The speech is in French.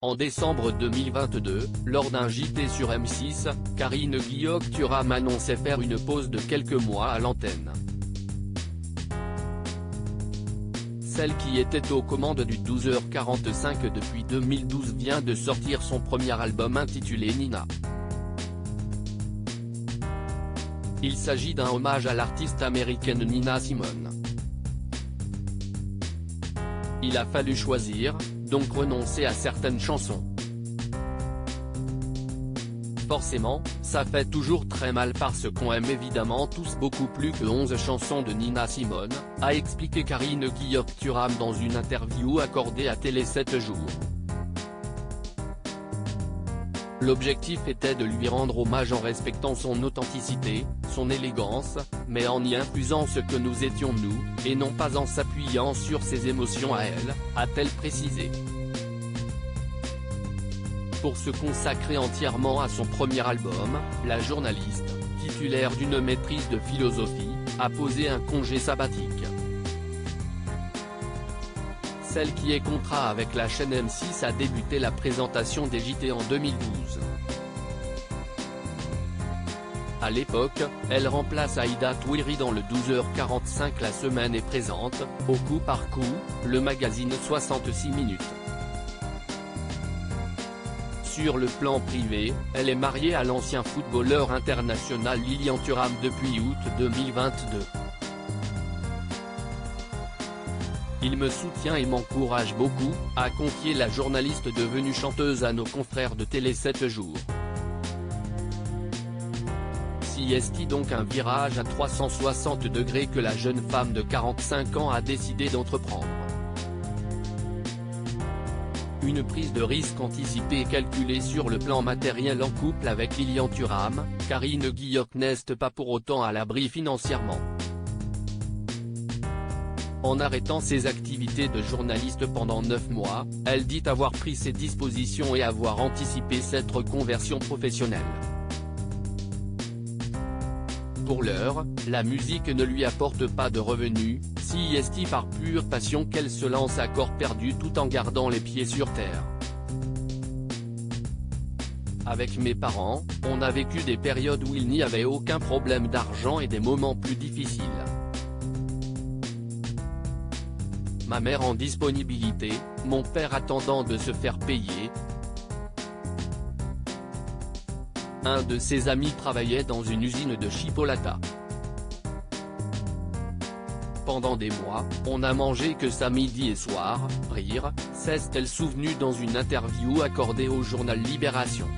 En décembre 2022, lors d'un JT sur M6, Karine Guillaume-Thuram annonçait faire une pause de quelques mois à l'antenne. Celle qui était aux commandes du 12h45 depuis 2012 vient de sortir son premier album intitulé Nina. Il s'agit d'un hommage à l'artiste américaine Nina Simone. Il a fallu choisir, donc renoncer à certaines chansons. Forcément, ça fait toujours très mal parce qu'on aime évidemment tous beaucoup plus que 11 chansons de Nina Simone, a expliqué Karine Guillaume-Thuram dans une interview accordée à Télé 7 jours. L'objectif était de lui rendre hommage en respectant son authenticité, son élégance, mais en y infusant ce que nous étions nous, et non pas en s'appuyant sur ses émotions à elle, a-t-elle précisé. Pour se consacrer entièrement à son premier album, la journaliste, titulaire d'une maîtrise de philosophie, a posé un congé sabbatique. Celle qui est contrat avec la chaîne M6 a débuté la présentation des JT en 2012. À l'époque, elle remplace Aïda Touiri dans le 12h45. La semaine est présente, au coup par coup, le magazine 66 minutes. Sur le plan privé, elle est mariée à l'ancien footballeur international Lilian Thuram depuis août 2022. Il me soutient et m'encourage beaucoup, a confié la journaliste devenue chanteuse à nos confrères de Télé 7 jours. Si est-il donc un virage à 360 degrés que la jeune femme de 45 ans a décidé d'entreprendre. Une prise de risque anticipée et calculée sur le plan matériel en couple avec Lilian Thuram, Karine Guillaume n'est pas pour autant à l'abri financièrement. En arrêtant ses activités de journaliste pendant 9 mois, elle dit avoir pris ses dispositions et avoir anticipé cette reconversion professionnelle. Pour l'heure, la musique ne lui apporte pas de revenus, si est-il par pure passion qu'elle se lance à corps perdu tout en gardant les pieds sur terre. Avec mes parents, on a vécu des périodes où il n'y avait aucun problème d'argent et des moments plus difficiles. Ma mère en disponibilité, mon père attendant de se faire payer. Un de ses amis travaillait dans une usine de chipolata. Pendant des mois, on a mangé que ça midi et soir, rire, s'est-elle souvenue dans une interview accordée au journal Libération.